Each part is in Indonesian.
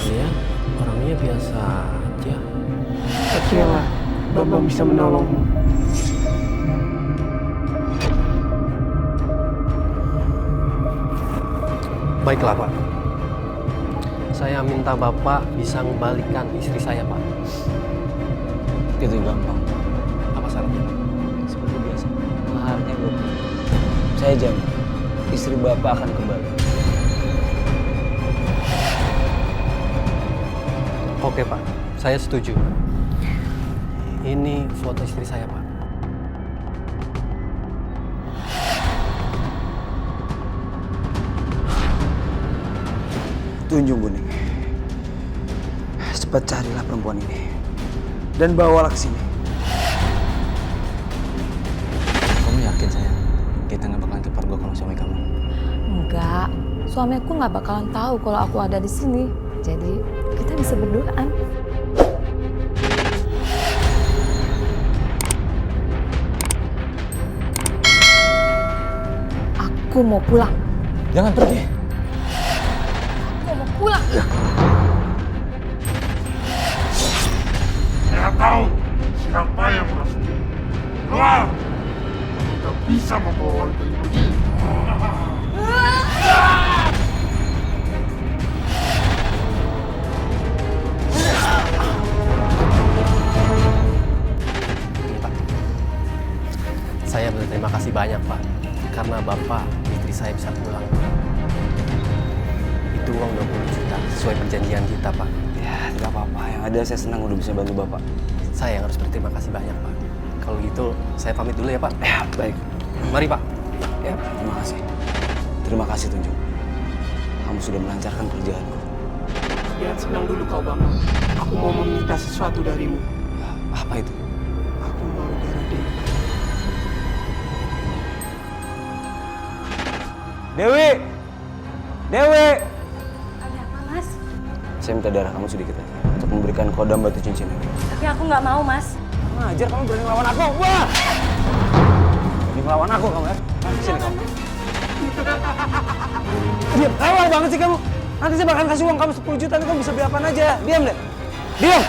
Dia orangnya biasa aja. Percayalah, Bambang bisa menolongmu. Baiklah Pak. Saya minta Bapak bisa mengembalikan istri saya Pak. Itu gampang. Apa syaratnya Pak? Seperti biasa. Maharnya 20. Saya jamin, istri Bapak akan kembali. Oke Pak, saya setuju. Ini foto istri saya Pak. Tunjung Kuning. Cepat carilah perempuan ini. Dan bawalah ke sini. Kamu yakin sayang? Kita nggak bakalan kepergok kalau suami kamu? Enggak, suami aku nggak bakalan tahu kalau aku ada di sini. Jadi kita bisa berduaan. Aku mau pulang. Jangan pergi. Aku mau pulang. Saya tahu siapa yang merasuki. Keluar! Kamu tak bisa membawa wanita ini pergi. Ini Pak. Saya berterima kasih banyak Pak. Karena Bapak, istri saya bisa pulang. Itu uang 20 juta sesuai perjanjian kita Pak. Ya, nggak apa-apa. Yang ada saya senang udah bisa bantu Bapak. Saya yang harus berterima kasih banyak Pak. Kalau gitu saya pamit dulu ya Pak. Ya, baik. Mari Pak. Ya, terima kasih. Terima kasih Tunjung. Kamu sudah melancarkan kerjaanku. Lihat senang dulu kau Bambang. Aku mau meminta sesuatu darimu. Ya, apa itu? Aku mau darah Dewi. Dewi! Dewi! Ada apa, Mas? Saya minta darah kamu sedikit aja untuk memberikan kodam batu cincin ini. Tapi aku nggak mau, Mas. Ngajar kamu berani ngelawan aku. Wah! Berani ngelawan aku kamu ya? Sini kamu. Diam, awal banget sih kamu. Nanti saya bakal kasih uang kamu 10 juta, nanti kamu bisa beli apaan aja. Diam deh. Diam!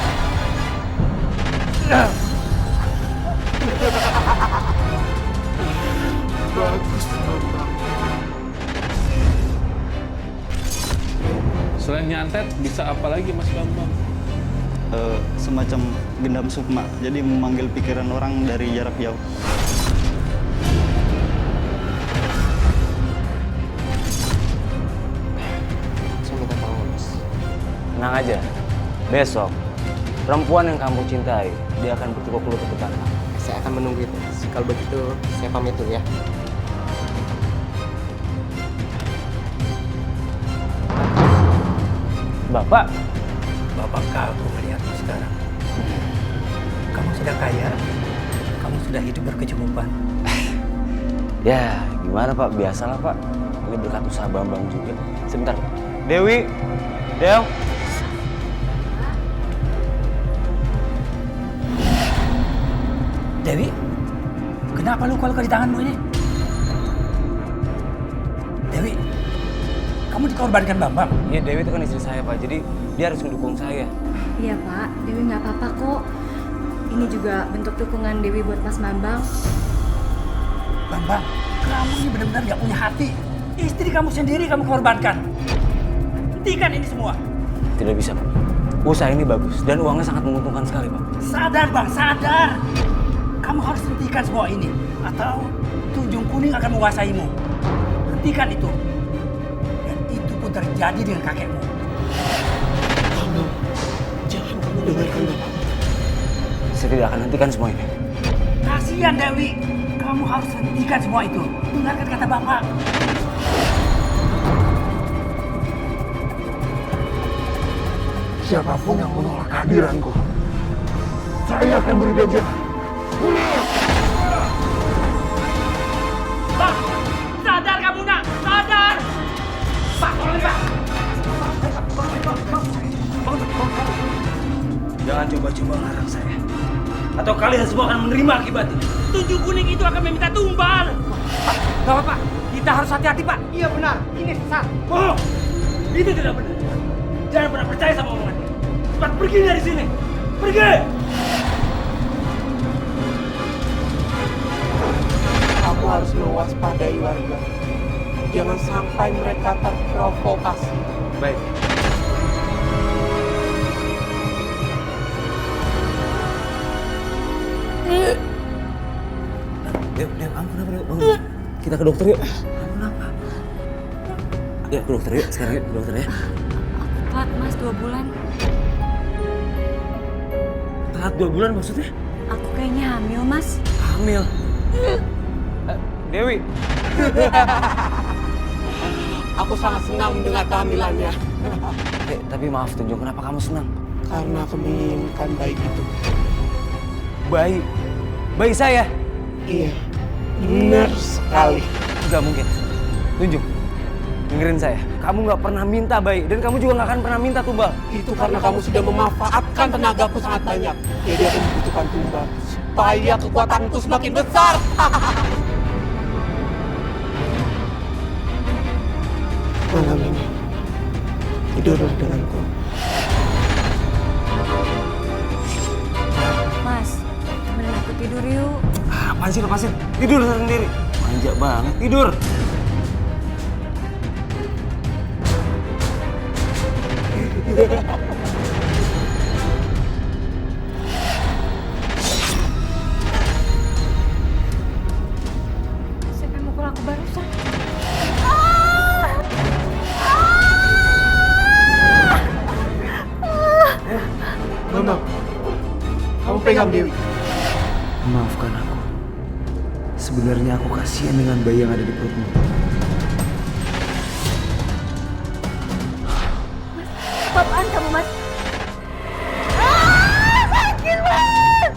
Bagus, Bambang. Selain nyantet, bisa apa lagi Mas Bambang? Semacam gendam sukma, jadi memanggil pikiran orang dari jarak jauh. Saya minta tolong Mas. Tenang aja. Besok, perempuan yang kamu cintai, dia akan bertukuk lutut ke tanah. Saya akan menunggu itu. Kalau begitu saya pamit dulu ya. Bapak, Bapakkah aku melihatmu sekarang? Kamu sudah kaya, kamu sudah hidup berkecukupan. ya gimana Pak? Biasalah Pak. Ini berkat usaha Bambang juga. Sebentar Pak. Dewi, Del. Dewi, kenapa luka-luka di tanganmu ini? Dewi, kamu dikorbankan Bambang. Iya, Dewi itu kan istri saya Pak, jadi dia harus mendukung saya. Iya, Pak. Dewi nggak apa-apa kok. Ini juga bentuk dukungan Dewi buat Mas Bambang. Bambang, kamu ini benar-benar gak punya hati. Istri kamu sendiri kamu korbankan. Hentikan ini semua. Tidak bisa Pak. Usaha ini bagus dan uangnya sangat menguntungkan sekali Pak. Sadar Bang, sadar. Kamu harus hentikan semua ini. Atau Tunjung Kuning akan menguasaimu. Hentikan itu. Dan itu pun terjadi dengan kakekmu. Bambang, jangan kamu dengarkan Bapak. Saya tidak akan hentikan semua ini. Kasihan Dewi. Kamu harus hentikan semua itu. Dengarkan kata Bapak. Siapapun yang menolak kehadiranku, saya akan beri dia jalan. Pak, sadar kamu nak, sadar. Pak, tolong Pak. Jangan coba-coba larang saya. Atau kalian semua akan menerima akibatnya. Tunjung Kuning itu akan meminta tumbal. Pak, gak apa-apa. Kita harus hati-hati Pak. Iya benar, ini sesat. Oh, itu tidak benar. Jangan pernah percaya sama omongan dia. Cepat pergi dari sini. Pergi! Kamu harus mewaspadai warga. Jangan sampai mereka terprovokasi. Baik. Dew, kamu kenapa, Dew? Bangun. Kita ke dokter yuk. Kenapa? Ya, ke dokter yuk. Sekarang yuk, ke dokter ya. Telat mas 2 bulan. Telat 2 bulan maksudnya? Aku kayaknya hamil mas. Hamil. Dewi. Aku sangat senang mendengar kehamilannya. Tapi maaf Tunjung, kenapa kamu senang? Karena aku menginginkan bayi itu. Bayi? Bayi saya? Iya, benar sekali. Gak mungkin. Tunjung, dengerin saya. Kamu gak pernah minta bayi, dan kamu juga gak akan pernah minta tumbal. Itu karena kamu sudah memanfaatkan tenagaku sangat banyak. Jadi aku membutuhkan tumbal supaya kekuatanku semakin besar. Malam ini tidurlah denganku. Mas, temenin aku tidur yuk. Apaan sih, lepasin? Tidur sendiri. Manja banget, tidur. Siapa yang mukul aku barusan? Mama, kamu pegang Dewi. Maafkan aku. Sebenarnya aku kasihan dengan bayi yang ada di perutmu. Apaan kamu mas? Sakit mas!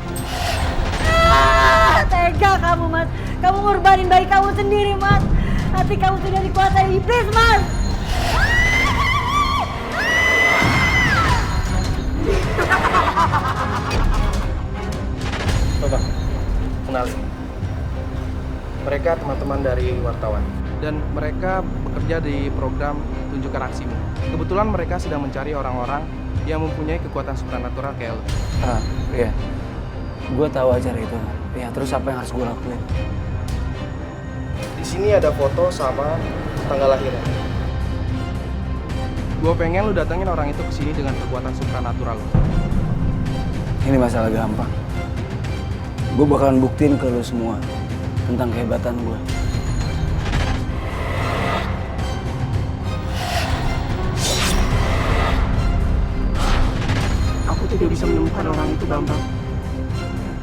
Tega kamu mas. Kamu ngorbanin bayi kamu sendiri mas. Hati kamu sudah dikuasai iblis mas. Coba, kenalin. Mereka teman-teman dari wartawan. Dan mereka bekerja di program Tunjukkan Aksimu. Kebetulan mereka sedang mencari orang-orang yang mempunyai kekuatan supranatural kayak lo. Iya. Gue tahu acara itu. Ya, terus apa yang harus gue lakuin? Di sini ada foto sama tanggal lahirnya. Gue pengen lu datengin orang itu ke sini dengan kekuatan supranatural lo. Ini masalah gampang. Gue bakalan buktiin ke lo semua tentang kehebatan gue. Aku tidak bisa menemukan orang itu, Bambang.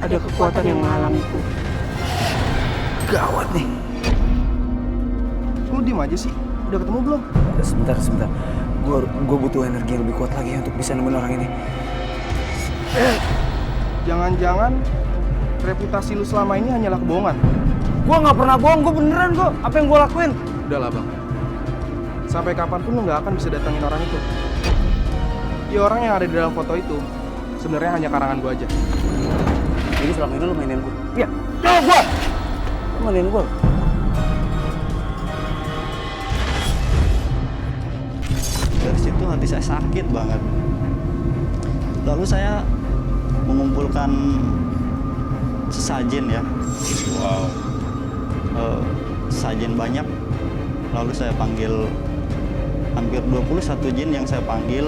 Ada kekuatan yang menghalangiku. Gawat nih. Lu diem aja sih. Udah ketemu belum? Sebentar. Gue butuh energi yang lebih kuat lagi untuk bisa nemuin orang ini. Jangan-jangan reputasi lu selama ini hanyalah kebohongan. Gue nggak pernah bohong, gue beneran kok. Apa yang gue lakuin? Udahlah bang. Sampai kapanpun lu nggak akan bisa datangin orang itu. Ya orang yang ada di dalam foto itu sebenarnya hanya karangan gue aja. Jadi selama ini lu mainin gue? Iya. Jawab gue! Lu mainin gue? Dari situ hati saya sakit banget. Lalu saya mengumpulkan sesajen ya. Wow. Sesajen banyak. Lalu saya panggil hampir 21 jin yang saya panggil.